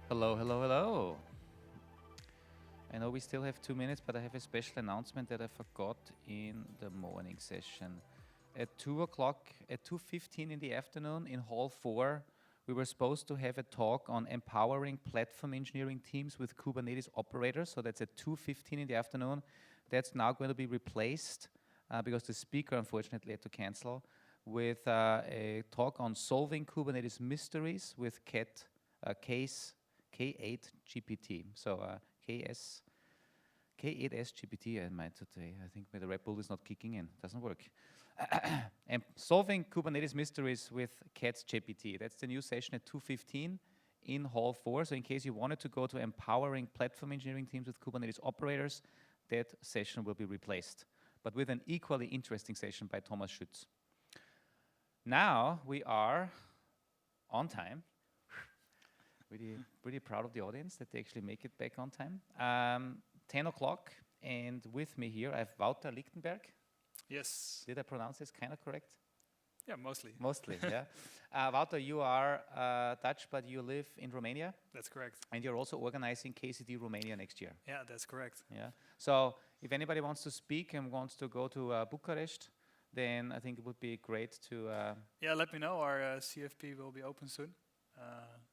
Hello, hello, hello. I know we still have 2 minutes, but I have a special announcement that I forgot in the morning session. At 2 o'clock, at 2:15 in the afternoon in Hall 4, we were supposed to have a talk on empowering platform engineering teams with Kubernetes operators. So that's at 2:15 in the afternoon. That's now going to be replaced because the speaker unfortunately had to cancel with a talk on solving Kubernetes mysteries with case K8 GPT. So K8S GPT I might today. I think the Red Bull is not kicking in. Doesn't work. And solving Kubernetes mysteries with Cats GPT. That's the new session at 2:15 in Hall 4. So in case you wanted to go to empowering platform engineering teams with Kubernetes operators, that session will be replaced, but with an equally interesting session by Thomas Schütz. Now we are on time. Really proud of the audience that they actually make it back on time. 10 o'clock, and with me here I have Wouter Ligtenberg. Yes. Did I pronounce this kind of correct? Yeah, mostly. Mostly, yeah. Wouter, you are Dutch, but you live in Romania. That's correct. And you're also organizing KCD Romania next year. Yeah, that's correct. Yeah. So if anybody wants to speak and wants to go to Bucharest, then I think it would be great to... Yeah, let me know. Our CFP will be open soon.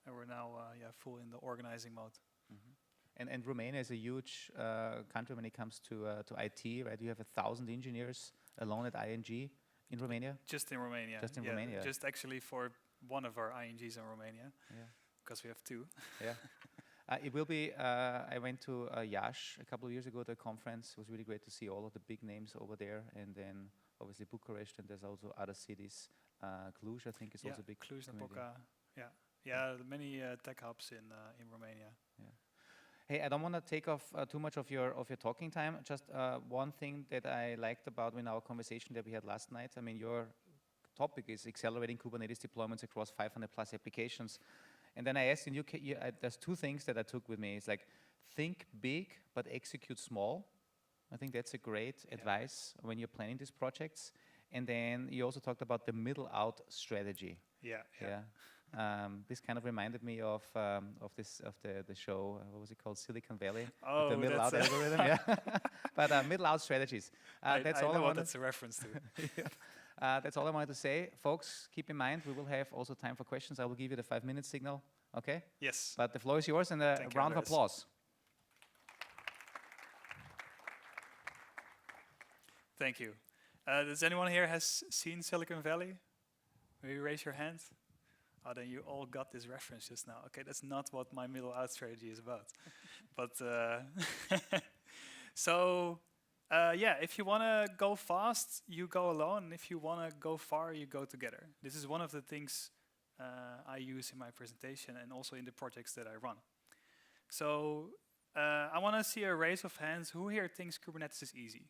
And we're now full in the organizing mode. Mm-hmm. And Romania is a huge country when it comes to IT, right? You have 1,000 engineers alone at ING in Romania? Just in Romania. Just in Romania. Just actually for one of our INGs in Romania. Yeah. Because we have two. Yeah. It will be, I went to Iași a couple of years ago to a conference. It was really great to see all of the big names over there. And then obviously Bucharest, and there's also other cities. Cluj, I think, is also big. Cluj, Napoca. Yeah, many tech hubs in Romania. Yeah. Hey, I don't want to take off too much of your talking time. Just one thing that I liked about in our conversation that we had last night. I mean, your topic is accelerating Kubernetes deployments across 500 plus applications. And then I asked, and there's two things that I took with me. It's like, think big, but execute small. I think that's a great advice when you're planning these projects. And then you also talked about the middle out strategy. Yeah. This kind of reminded me of the show. What was it called? Silicon Valley. Oh, the middle out algorithm. Yeah. But middle out strategies. That's all I know wanted. That's a reference to. That's all I wanted to say, folks. Keep in mind we will have also time for questions. I will give you the 5-minute signal. Okay. Yes. But the floor is yours, and a round of applause. Thank you. Does anyone here has seen Silicon Valley? Maybe raise your hand. Oh, then you all got this reference just now. Okay, that's not what my middle out strategy is about. But so if you want to go fast, you go alone. If you want to go far, you go together. This is one of the things I use in my presentation and also in the projects that I run. So I want to see a raise of hands. Who here thinks Kubernetes is easy?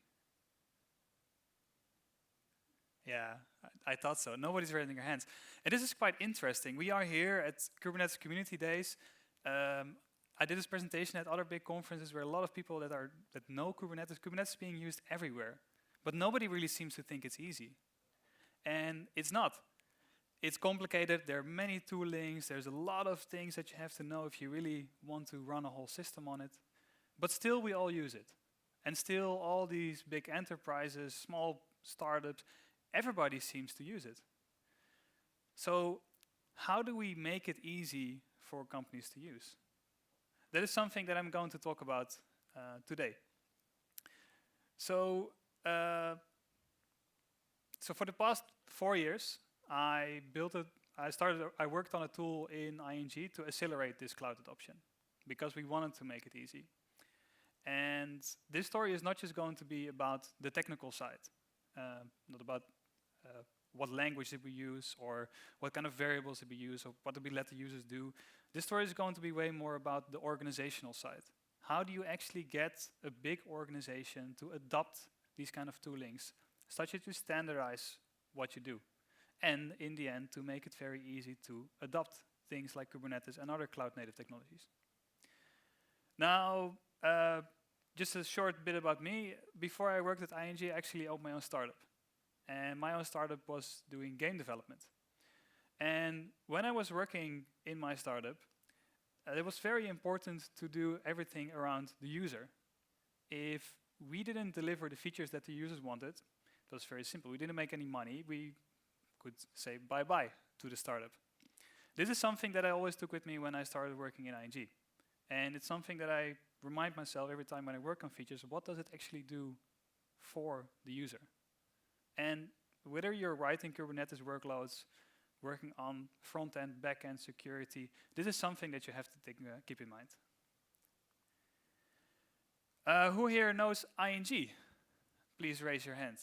Yeah, I thought so. Nobody's raising their hands. And this is quite interesting. We are here at Kubernetes Community Days. I did this presentation at other big conferences where a lot of people that know Kubernetes. Kubernetes is being used everywhere. But nobody really seems to think it's easy. And it's not. It's complicated. There are many toolings. There's a lot of things that you have to know if you really want to run a whole system on it. But still, we all use it. And still, all these big enterprises, small startups, everybody seems to use it. So how do we make it easy for companies to use? That is something that I'm going to talk about today. So for the past 4 years, I worked on a tool in ING to accelerate this cloud adoption because we wanted to make it easy. And this story is not just going to be about the technical side, not about what language did we use or what kind of variables did we use or what did we let the users do. This story is going to be way more about the organizational side. How do you actually get a big organization to adopt these kind of toolings, such that you standardize what you do, and in the end to make it very easy to adopt things like Kubernetes and other cloud native technologies. Now, just a short bit about me. Before I worked at ING, I actually owned my own startup. And my own startup was doing game development. And when I was working in my startup, it was very important to do everything around the user. If we didn't deliver the features that the users wanted, it was very simple. We didn't make any money. We could say bye-bye to the startup. This is something that I always took with me when I started working in ING. And it's something that I remind myself every time when I work on features, what does it actually do for the user? And whether you're writing Kubernetes workloads, working on front-end, back-end security, this is something that you have to keep in mind. Who here knows ING? Please raise your hand.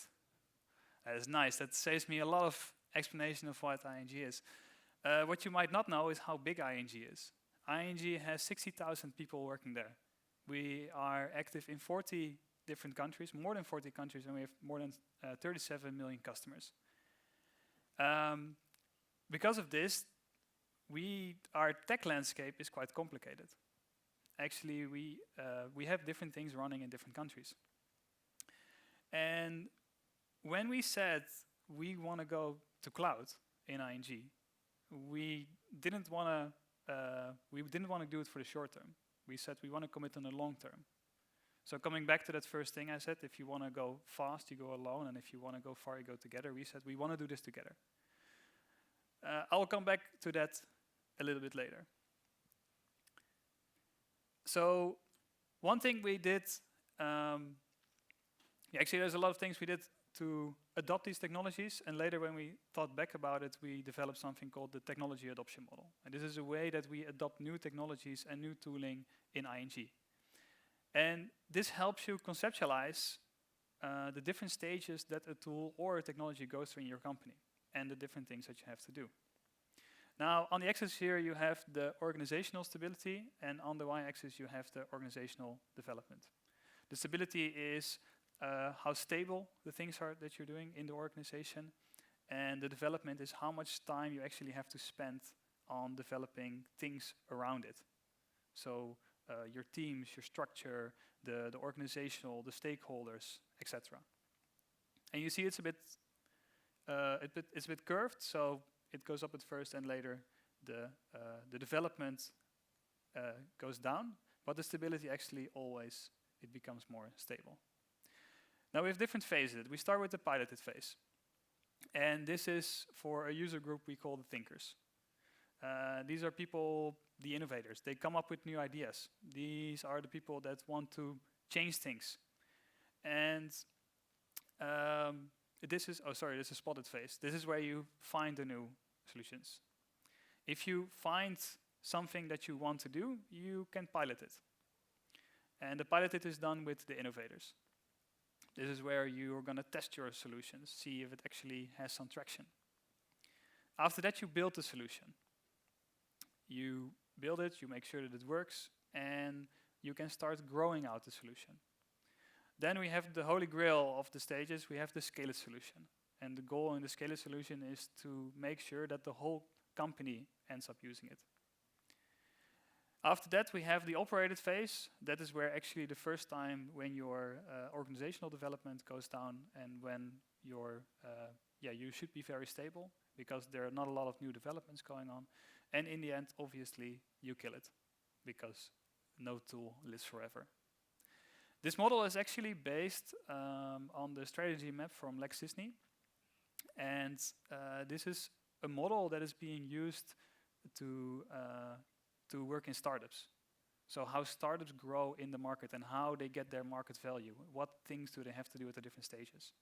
That is nice. That saves me a lot of explanation of what ING is. What you might not know is how big ING is. ING has 60,000 people working there. We are active in 40 different countries, more than 40 countries, and we have more than 37 million customers. Because of this, our tech landscape is quite complicated. Actually, we have different things running in different countries. And when we said we want to go to cloud in ING, we didn't want to do it for the short term. We said we want to commit on the long term. So coming back to that first thing I said, if you want to go fast, you go alone, and if you want to go far, you go together. We said we want to do this together. I will come back to that a little bit later. So one thing we did, actually there's a lot of things we did to adopt these technologies, and later when we thought back about it, we developed something called the technology adoption model. And this is a way that we adopt new technologies and new tooling in ING. And this helps you conceptualize the different stages that a tool or a technology goes through in your company, and the different things that you have to do. Now, on the axis here, you have the organizational stability, and on the y-axis, you have the organizational development. The stability is how stable the things are that you're doing in the organization, and the development is how much time you actually have to spend on developing things around it. So your teams, your structure, the organizational, the stakeholders, etc. And you see it's a bit curved, so it goes up at first, and later the development goes down, but the stability actually always, it becomes more stable. Now we have different phases. We start with the piloted phase. And this is for a user group we call the thinkers. These are people, the innovators. They come up with new ideas. These are the people that want to change things. And this is spotted phase. This is where you find the new solutions. If you find something that you want to do, you can pilot it. And the pilot is done with the innovators. This is where you're going to test your solutions, see if it actually has some traction. After that, you build the solution. You build it, you make sure that it works, and you can start growing out the solution. Then we have the holy grail of the stages, we have the scaled solution. And the goal in the scaled solution is to make sure that the whole company ends up using it. After that, we have the operated phase. That is where actually the first time when your organizational development goes down, and when your, you should be very stable because there are not a lot of new developments going on. And in the end, obviously, you kill it because no tool lives forever. This model is actually based on the strategy map from Lex Disney. And this is a model that is being used to work in startups. So how startups grow in the market and how they get their market value. What things do they have to do at the different stages?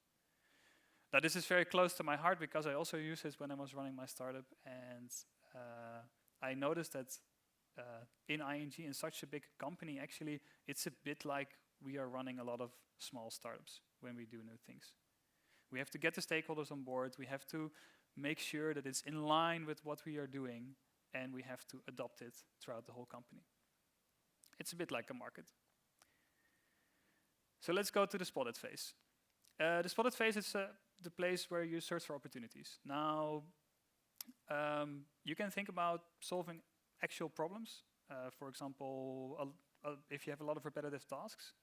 Now this is very close to my heart because I also used this when I was running my startup, and I noticed that in ING, in such a big company, actually it's a bit like we are running a lot of small startups when we do new things. We have to get the stakeholders on board, we have to make sure that it's in line with what we are doing, and we have to adopt it throughout the whole company. It's a bit like a market. So let's go to the spotted phase. The spotted phase is the place where you search for opportunities. Now, you can think about solving actual problems. For example, if you have a lot of repetitive tasks,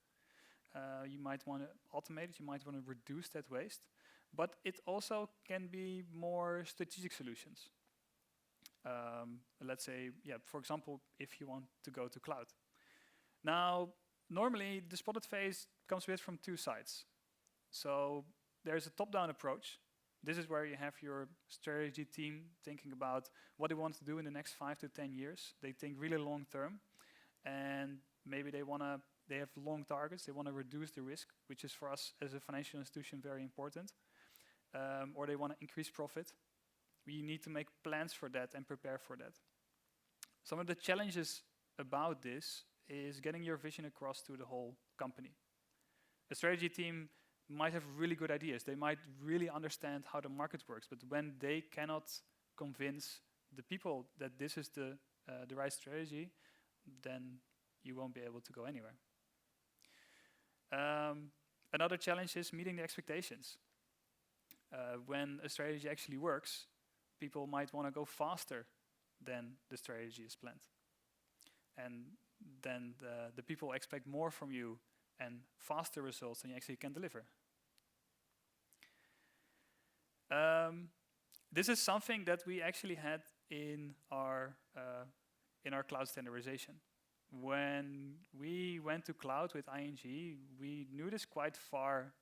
You might want to automate it. You might want to reduce that waste. But it also can be more strategic solutions. Let's say, for example, if you want to go to cloud. Now, normally the spotted phase comes with from two sides. So there's a top-down approach. This is where you have your strategy team thinking about what they want to do in the next 5 to 10 years. They think really long-term, and maybe they have long targets. They want to reduce the risk, which is for us as a financial institution very important. Or they want to increase profit. We need to make plans for that and prepare for that. Some of the challenges about this is getting your vision across to the whole company. A strategy team might have really good ideas. They might really understand how the market works, but when they cannot convince the people that this is the right strategy, then you won't be able to go anywhere. Another challenge is meeting the expectations. When a strategy actually works, people might want to go faster than the strategy is planned. And then the people expect more from you and faster results than you actually can deliver. This is something that we actually had in our cloud standardization. When we went to cloud with ING, we knew this quite far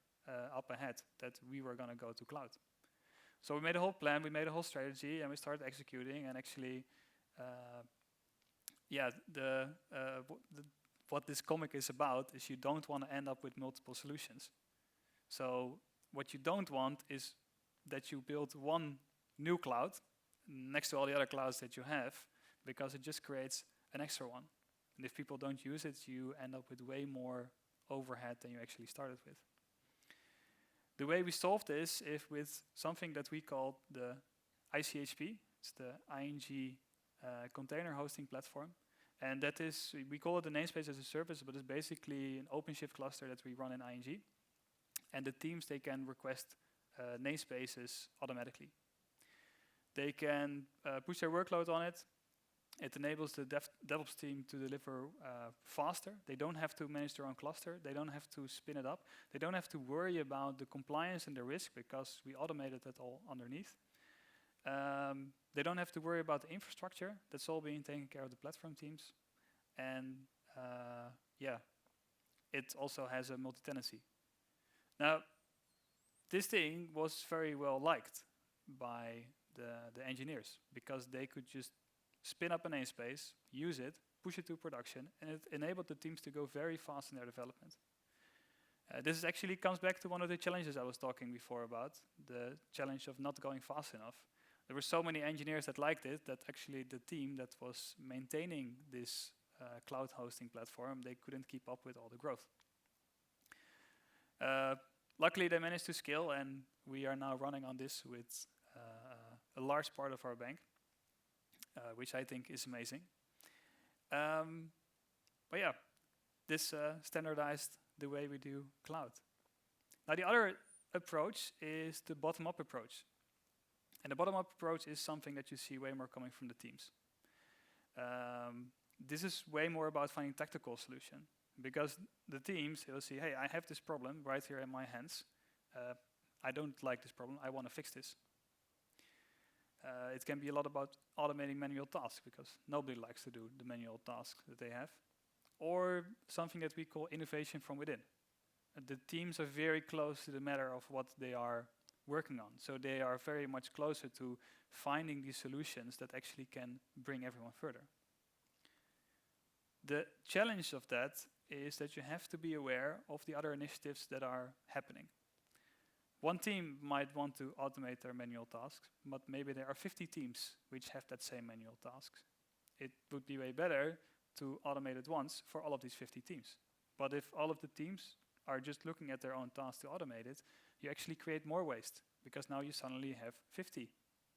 up ahead that we were going to go to cloud. So we made a whole plan, we made a whole strategy, and we started executing. And actually, what this comic is about is you don't want to end up with multiple solutions. So what you don't want is that you build one new cloud next to all the other clouds that you have, because it just creates an extra one. And if people don't use it, you end up with way more overhead than you actually started with. The way we solved this is with something that we call the ICHP. It's the ING container hosting platform. And that is, we call it the namespace as a service, but it's basically an OpenShift cluster that we run in ING. And the teams, they can request namespaces automatically. They can push their workload on it. It enables the DevOps team to deliver faster. They don't have to manage their own cluster. They don't have to spin it up. They don't have to worry about the compliance and the risk, because we automated that all underneath. They don't have to worry about the infrastructure. That's all being taken care of the platform teams. And it also has a multi-tenancy. Now, this thing was very well liked by the engineers, because they could just spin up a namespace, use it, push it to production, and it enabled the teams to go very fast in their development. This actually comes back to one of the challenges I was talking before about, the challenge of not going fast enough. There were so many engineers that liked it that actually the team that was maintaining this cloud hosting platform, they couldn't keep up with all the growth. Luckily, they managed to scale, and we are now running on this with a large part of our bank, which I think is amazing. But yeah, this standardized the way we do cloud. Now, the other approach is the bottom-up approach. And the bottom-up approach is something that you see way more coming from the teams. This is way more about finding tactical solution, because the teams will see, hey, I have this problem right here in my hands. I don't like this problem. I want to fix this. It can be a lot about automating manual tasks, because nobody likes to do the manual tasks that they have. Or something that we call innovation from within. The teams are very close to the matter of what they are working on. So they are very much closer to finding these solutions that actually can bring everyone further. The challenge of that is that you have to be aware of the other initiatives that are happening. One team might want to automate their manual tasks, but maybe there are 50 teams which have that same manual tasks. It would be way better to automate it once for all of these 50 teams. But if all of the teams are just looking at their own tasks to automate it, you actually create more waste, because now you suddenly have 50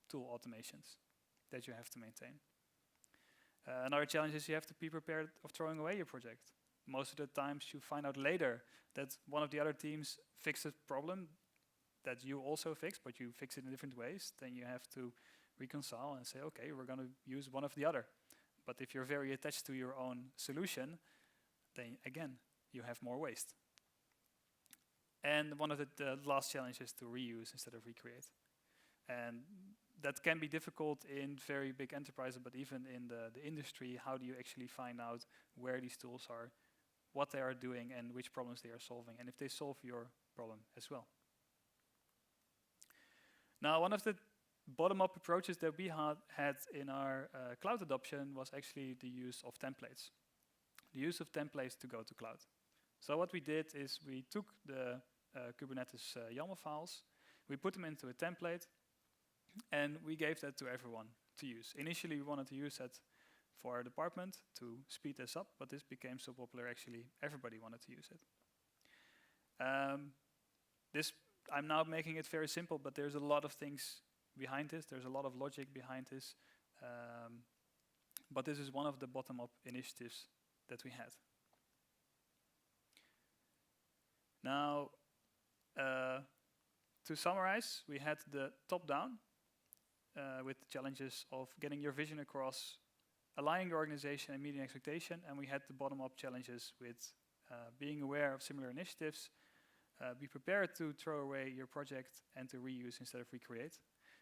tool automations that you have to maintain. Another challenge is you have to be prepared of throwing away your project. Most of the times you find out later that one of the other teams fixed a problem that you also fixed, but you fix it in different ways. Then you have to reconcile and say, okay, we're going to use one of the other. But if you're very attached to your own solution, then again, you have more waste. And one of the last challenges is to reuse instead of recreate. And that can be difficult in very big enterprises, but even in the industry, how do you actually find out where these tools are, what they are doing, and which problems they are solving, and if they solve your problem as well. Now, one of the bottom-up approaches that we had in our cloud adoption was actually the use of templates. The use of templates to go to cloud. So what we did is we took the Kubernetes YAML files, we put them into a template, and we gave that to everyone to use. Initially, we wanted to use that for our department to speed this up, but this became so popular, actually, everybody wanted to use it. I'm now making it very simple, but there's a lot of things behind this. There's a lot of logic behind this. But this is one of the bottom-up initiatives that we had. Now, to summarize, we had the top-down with the challenges of getting your vision across, aligning your organization and meeting expectation, and we had the bottom-up challenges with being aware of similar initiatives, be prepared to throw away your project and to reuse instead of recreate.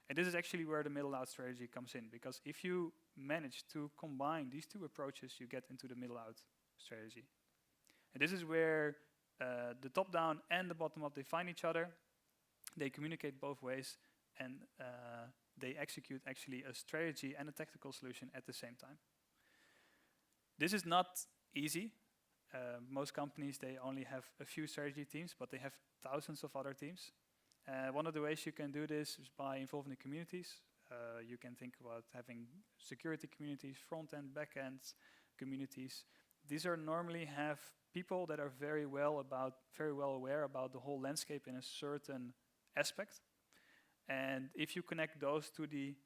And this is actually where the middle-out strategy comes in, because if you manage to combine these two approaches, you get into the middle-out strategy. And this is where the top-down and the bottom-up, they find each other, they communicate both ways, and they execute actually a strategy and a tactical solution at the same time. This is not easy. Most companies, they only have a few strategy teams, but they have thousands of other teams. One of the ways you can do this is by involving the communities. You can think about having security communities, front-end, back-end communities. These are normally have people that are very well aware about the whole landscape in a certain aspect. And if you connect those to the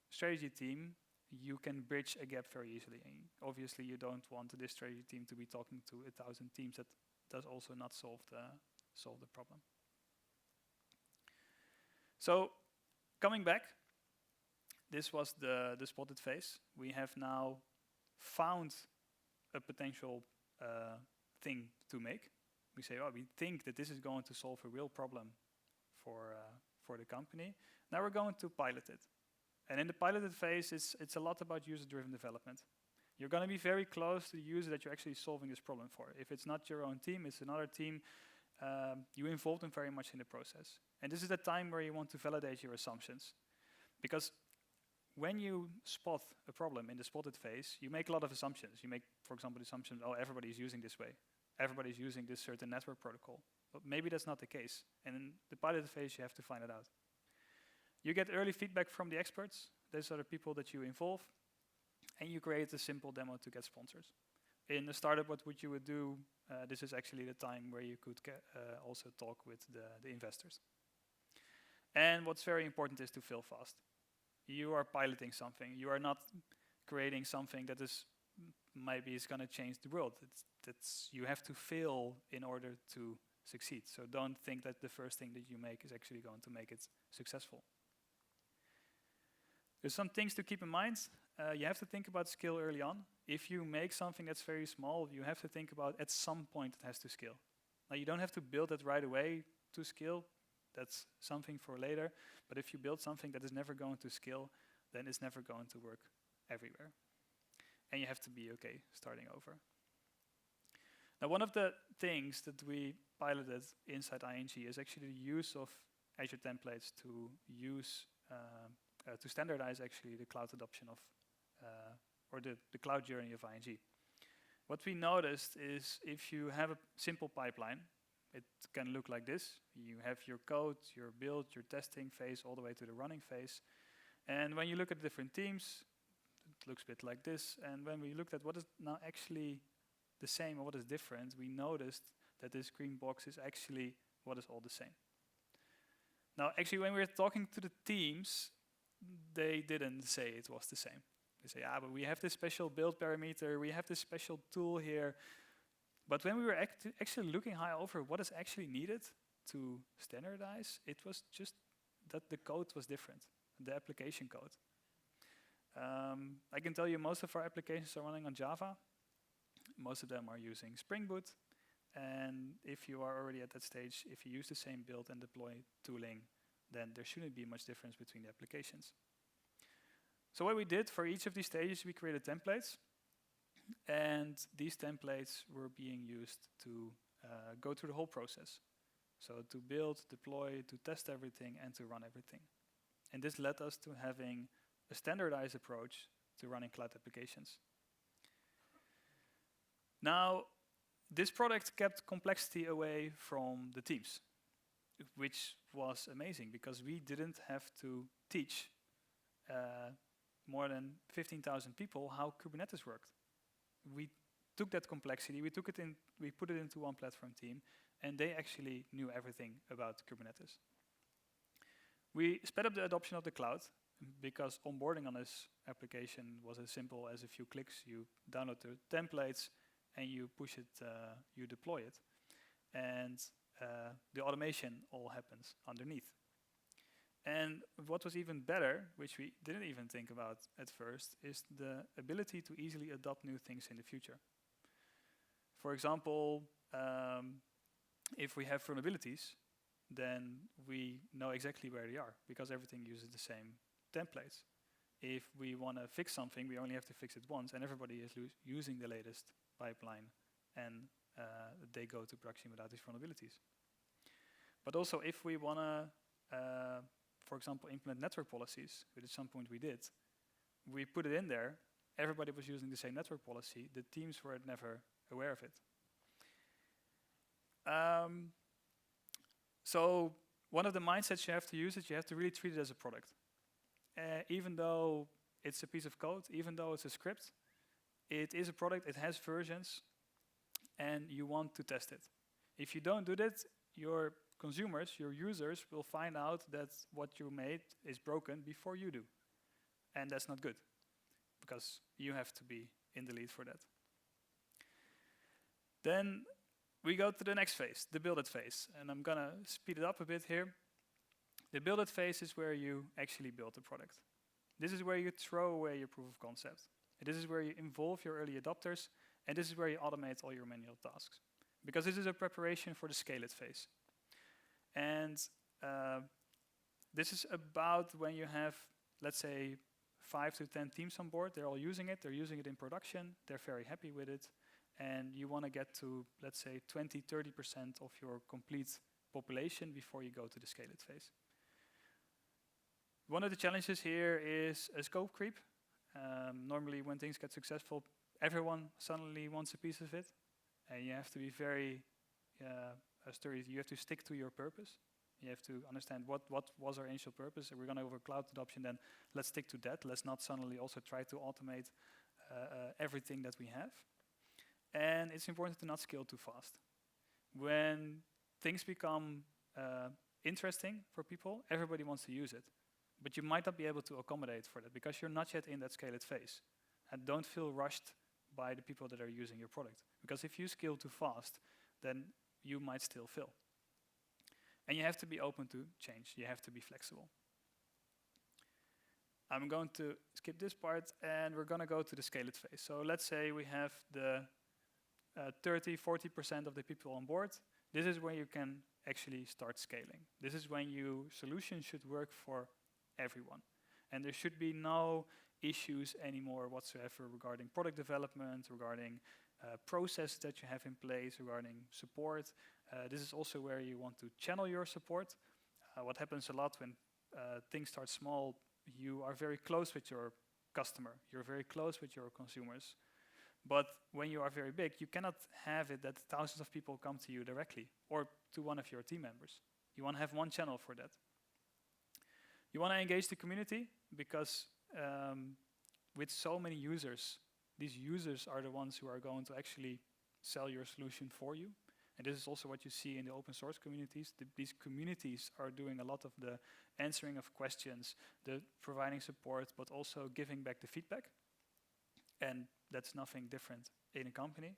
strategy team, you can bridge a gap very easily. And obviously, you don't want this strategy team to be talking to 1,000 teams. That does also not solve the problem. So, coming back, this was the spotted phase. We have now found a potential thing to make. We say, oh, we think that this is going to solve a real problem for the company. Now we're going to pilot it. And in the piloted phase, it's a lot about user-driven development. You're going to be very close to the user that you're actually solving this problem for. If it's not your own team, it's another team, you involve them very much in the process. And this is the time where you want to validate your assumptions. Because when you spot a problem in the spotted phase, you make a lot of assumptions. You make, for example, the assumption, oh, everybody's using this way. Everybody's using this certain network protocol. But maybe that's not the case. And in the piloted phase, you have to find it out. You get early feedback from the experts. Those are the people that you involve. And you create a simple demo to get sponsors. In a startup, what you would do, this is actually the time where you could also talk with the investors. And what's very important is to fail fast. You are piloting something. You are not creating something that is maybe is going to change the world. You have to fail in order to succeed. So don't think that the first thing that you make is actually going to make it successful. There's some things to keep in mind. You have to think about scale early on. If you make something that's very small, you have to think about at some point it has to scale. Now you don't have to build it right away to scale. That's something for later. But if you build something that is never going to scale, then it's never going to work everywhere. And you have to be okay starting over. Now one of the things that we piloted inside ING is actually the use of Azure templates to use to standardize actually the cloud adoption of or the cloud journey of ING. What we noticed is if you have a simple pipeline, it can look like this. You have your code, your build, your testing phase, all the way to the running phase. And when you look at different teams, it looks a bit like this. And when we looked at what is now actually the same or what is different, we noticed that this green box is actually what is all the same. Now, actually, when we were talking to the teams, they didn't say it was the same. They say, but we have this special build parameter, we have this special tool here. But when we were actually looking high over what is actually needed to standardize, it was just that the code was different, the application code. I can tell you most of our applications are running on Java. Most of them are using Spring Boot. And if you are already at that stage, if you use the same build and deploy tooling, then there shouldn't be much difference between the applications. So what we did for each of these stages, we created templates. And these templates were being used to go through the whole process. So to build, deploy, to test everything, and to run everything. And this led us to having a standardized approach to running cloud applications. Now, this product kept complexity away from the teams, which was amazing because we didn't have to teach more than 15,000 people how Kubernetes worked. We took that complexity, we put it into one platform team, and they actually knew everything about Kubernetes. We sped up the adoption of the cloud because onboarding on this application was as simple as a few clicks. You download the templates and you push it, you deploy it. And the automation all happens underneath. And what was even better, which we didn't even think about at first, is the ability to easily adopt new things in the future. For example, if we have vulnerabilities, then we know exactly where they are because everything uses the same templates. If we want to fix something, we only have to fix it once, and everybody is using the latest pipeline, and they go to production without these vulnerabilities. But also, if we want to for example, implement network policies, which at some point we did, we put it in there, everybody was using the same network policy, the teams were never aware of it. So one of the mindsets you have to use is you have to really treat it as a product. Even though it's a piece of code, even though it's a script, it is a product, it has versions, and you want to test it. If you don't do that, your consumers, your users, will find out that what you made is broken before you do. And that's not good, because you have to be in the lead for that. Then we go to the next phase, the build it phase. And I'm going to speed it up a bit here. The build it phase is where you actually build the product. This is where you throw away your proof of concept. And this is where you involve your early adopters. And this is where you automate all your manual tasks. Because this is a preparation for the scale it phase. And this is about when you have, let's say, 5 to 10 teams on board. They're all using it in production, they're very happy with it, and you want to get to, let's say, 20-30% of your complete population before you go to the scale it phase. One of the challenges here is a scope creep. Normally when things get successful, everyone suddenly wants a piece of it, and you have to be very sturdy. You have to stick to your purpose. You have to understand what was our initial purpose. If we're going to over cloud adoption, then let's stick to that. Let's not suddenly also try to automate everything that we have. And it's important to not scale too fast. When things become interesting for people, everybody wants to use it. But you might not be able to accommodate for that because you're not yet in that scale it phase. And don't feel rushed by the people that are using your product. Because if you scale too fast, then you might still fail. And you have to be open to change. You have to be flexible. I'm going to skip this part, and we're going to go to the scale it phase. So let's say we have the 30-40% of the people on board. This is when you can actually start scaling. This is when your solution should work for everyone. And there should be no issues anymore whatsoever regarding product development, regarding processes that you have in place, regarding support. This is also where you want to channel your support. What happens a lot when things start small, you are very close with your customer. You're very close with your consumers. But when you are very big, you cannot have it that thousands of people come to you directly or to one of your team members. You want to have one channel for that. You want to engage the community because with so many users, these users are the ones who are going to actually sell your solution for you. And this is also what you see in the open source communities. These communities are doing a lot of the answering of questions, the providing support, but also giving back the feedback. And that's nothing different in a company.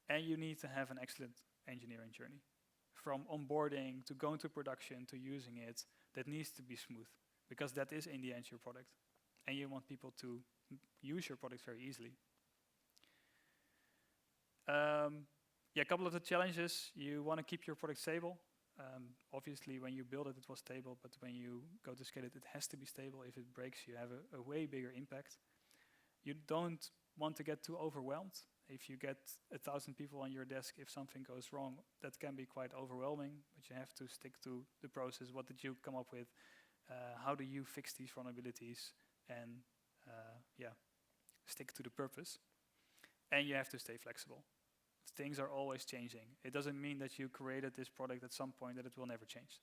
And you need to have an excellent engineering journey. From onboarding to going to production to using it, that needs to be smooth. Because that is in the end your product. And you want people to use your product very easily. yeah, a couple of the challenges. You want to keep your product stable. Obviously, when you build it, it was stable, but when you go to scale it, it has to be stable. If it breaks, you have a way bigger impact. You don't want to get too overwhelmed. If you get 1,000 people on your desk, if something goes wrong, that can be quite overwhelming, but you have to stick to the process. What did you come up with? How do you fix these vulnerabilities? And yeah, stick to the purpose. And you have to stay flexible. Things are always changing. It doesn't mean that you created this product at some point that it will never change.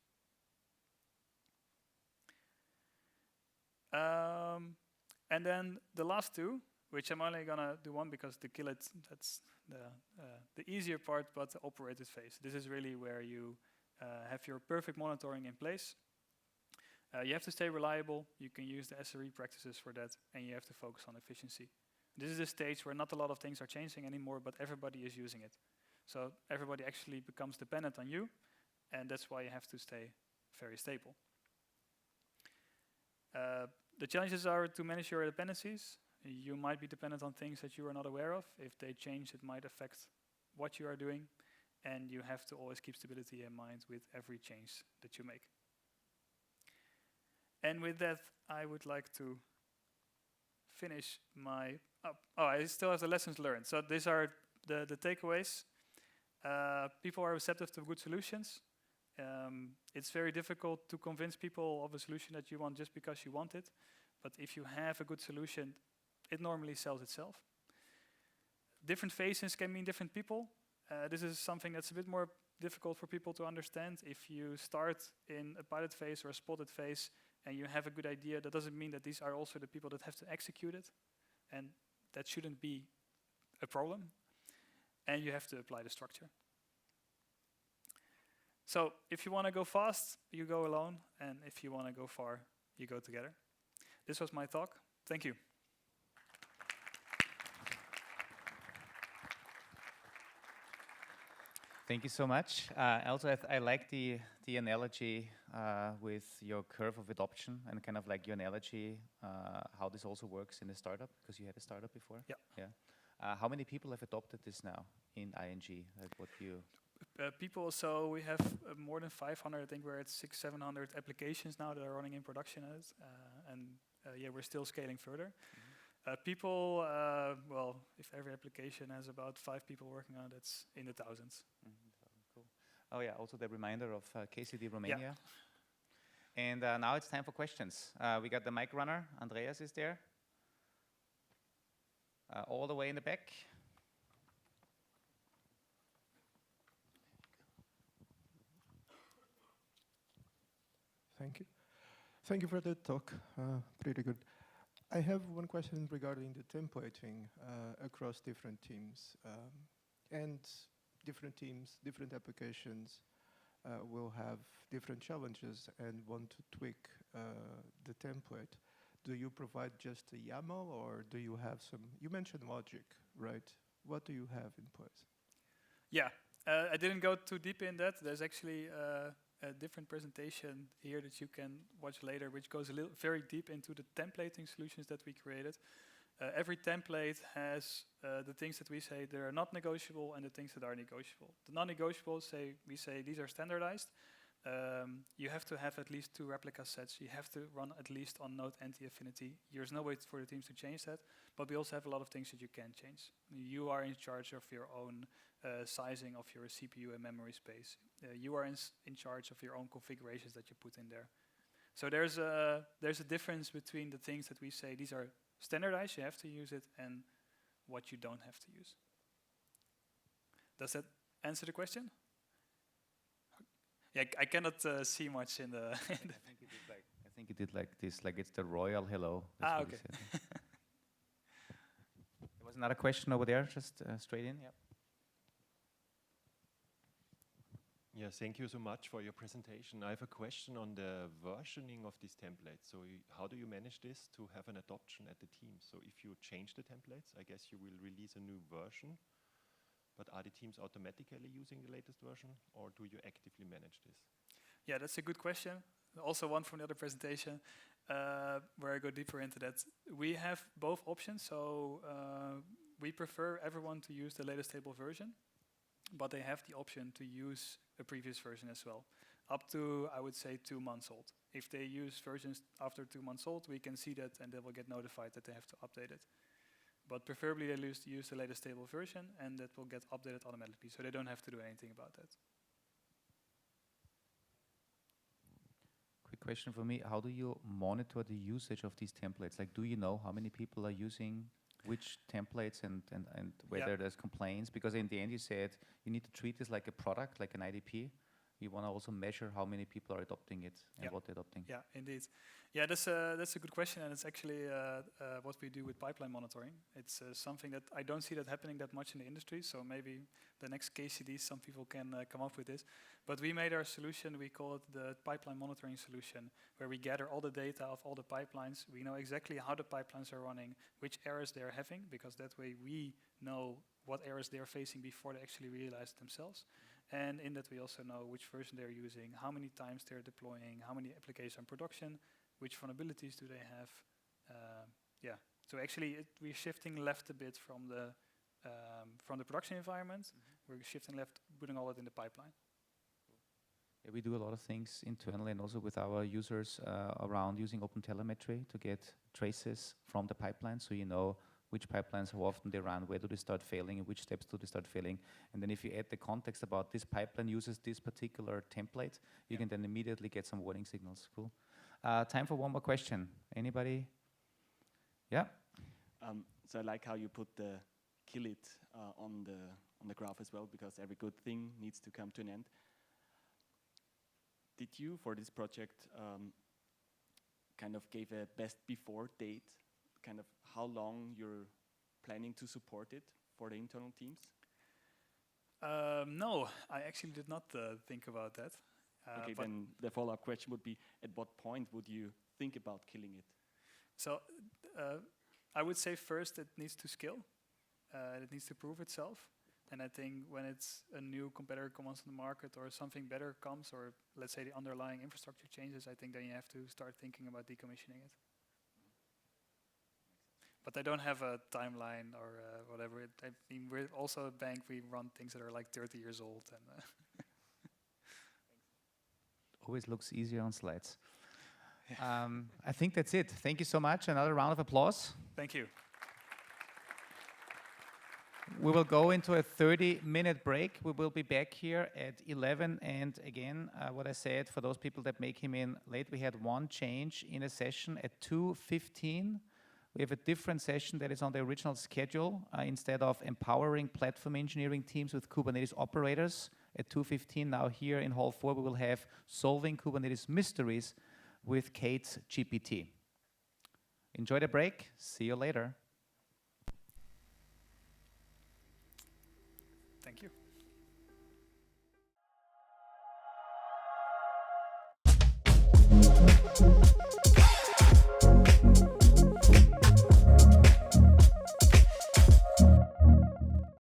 And then the last two, which I'm only gonna do one because the kill it, that's the easier part, but the operated phase. This is really where you have your perfect monitoring in place. You have to stay reliable. You can use the SRE practices for that, and you have to focus on efficiency. This is a stage where not a lot of things are changing anymore, but everybody is using it. So everybody actually becomes dependent on you, and that's why you have to stay very stable. The challenges are to manage your dependencies. You might be dependent on things that you are not aware of. If they change, it might affect what you are doing, and you have to always keep stability in mind with every change that you make. And with that, I would like to finish my... I still have the lessons learned. So these are the takeaways. People are receptive to good solutions. It's very difficult to convince people of a solution that you want just because you want it. But if you have a good solution, it normally sells itself. Different phases can mean different people. This is something that's a bit more difficult for people to understand. If you start in a pilot phase or a spotted phase and you have a good idea, that doesn't mean that these are also the people that have to execute it. And that shouldn't be a problem. And you have to apply the structure. So if you want to go fast, you go alone. And if you want to go far, you go together. This was my talk. Thank you. Thank you so much. Also, I like the analogy with your curve of adoption and kind of like your analogy how this also works in a startup, because you had a startup before. Yeah. How many people have adopted this now in ING? Like what you? People, so we have more than 500. I think we're at 600-700 applications now that are running in production, yeah, we're still scaling further. People, well, if every application has about 5 people working on it, it's in the thousands. Cool. Oh yeah, also the reminder of KCD Romania. Yeah. And now it's time for questions. We got the mic runner. Andreas is there. All the way in the back. Thank you. Thank you for the talk. Pretty good. I have one question regarding the templating across different teams. And different teams, different applications will have different challenges and want to tweak the template. Do you provide just a YAML, or do you have some... You mentioned logic, right? What do you have in place? Yeah, I didn't go too deep in that. There's actually a different presentation here that you can watch later, which goes very deep into the templating solutions that we created. Every template has the things that we say that are not negotiable and the things that are negotiable. The non-negotiables, we say these are standardized. You have to have at least 2 replica sets. You have to run at least on Node anti-affinity. There's no way for the teams to change that, but we also have a lot of things that you can change. You are in charge of your own sizing of your CPU and memory space. You are in charge of your own configurations that you put in there. So there's a difference between the things that we say these are standardized, you have to use it, and what you don't have to use. Does that answer the question? Yeah, I cannot see much in the... I think it did like this, like it's the royal hello. That's okay. There was another question over there, just straight in. Yep. Yeah, thank you so much for your presentation. I have a question on the versioning of these templates. So how do you manage this to have an adoption at the team? So if you change the templates, I guess you will release a new version. But are the teams automatically using the latest version, or do you actively manage this? Yeah, that's a good question. Also one from the other presentation where I go deeper into that. We have both options. So we prefer everyone to use the latest stable version. but they have the option to use a previous version as well, up to, I would say, 2 months old. If they use versions after 2 months old, we can see that and they will get notified that they have to update it. But preferably they use the latest stable version, and that will get updated automatically, so they don't have to do anything about that. Quick question for me. How do you monitor the usage of these templates? Like, do you know how many people are using which templates and whether there's complaints? Because in the end you said you need to treat this like a product, like an IDP. You want to also measure how many people are adopting it and what they're adopting. Yeah, indeed. Yeah, that's a good question, and it's actually what we do with pipeline monitoring. It's something that I don't see that happening that much in the industry, so maybe the next KCD, some people can come up with this. But we made our solution, we call it the pipeline monitoring solution, where we gather all the data of all the pipelines. We know exactly how the pipelines are running, which errors they're having, because that way we know what errors they're facing before they actually realize it themselves. And in that we also know which version they're using, how many times they're deploying, how many applications are in production, which vulnerabilities do they have. So actually we're shifting left a bit from the production environment. We're shifting left, putting all it in the pipeline. Yeah, we do a lot of things internally and also with our users around using OpenTelemetry to get traces from the pipeline, so you know which pipelines, how often they run, where do they start failing, and which steps do they start failing. And then if you add the context about this pipeline uses this particular template, you can then immediately get some warning signals. Cool. Time for one more question. Anybody? Yeah? So I like how you put the kill it on the graph as well, because every good thing needs to come to an end. Did you, for this project, kind of gave a best before date, kind of how long you're planning to support it for the internal teams? No, I actually did not think about that. Okay, then the follow-up question would be, at what point would you think about killing it? So I would say first it needs to scale. It needs to prove itself. And I think when it's a new competitor comes on the market or something better comes, or let's say the underlying infrastructure changes, I think then you have to start thinking about decommissioning it. But I don't have a timeline or whatever. I mean, we're also a bank. We run things that are like 30 years old. And Always looks easier on slides. I think that's it. Thank you so much. Another round of applause. Thank you. We will go into a 30-minute break. We will be back here at 11. And again, what I said, for those people that may came in late, we had one change in a session at 2:15. We have a different session that is on the original schedule. Instead of empowering platform engineering teams with Kubernetes operators at 2:15, now here in Hall 4, we will have Solving Kubernetes Mysteries with Kate's GPT. Enjoy the break. See you later. Thank you.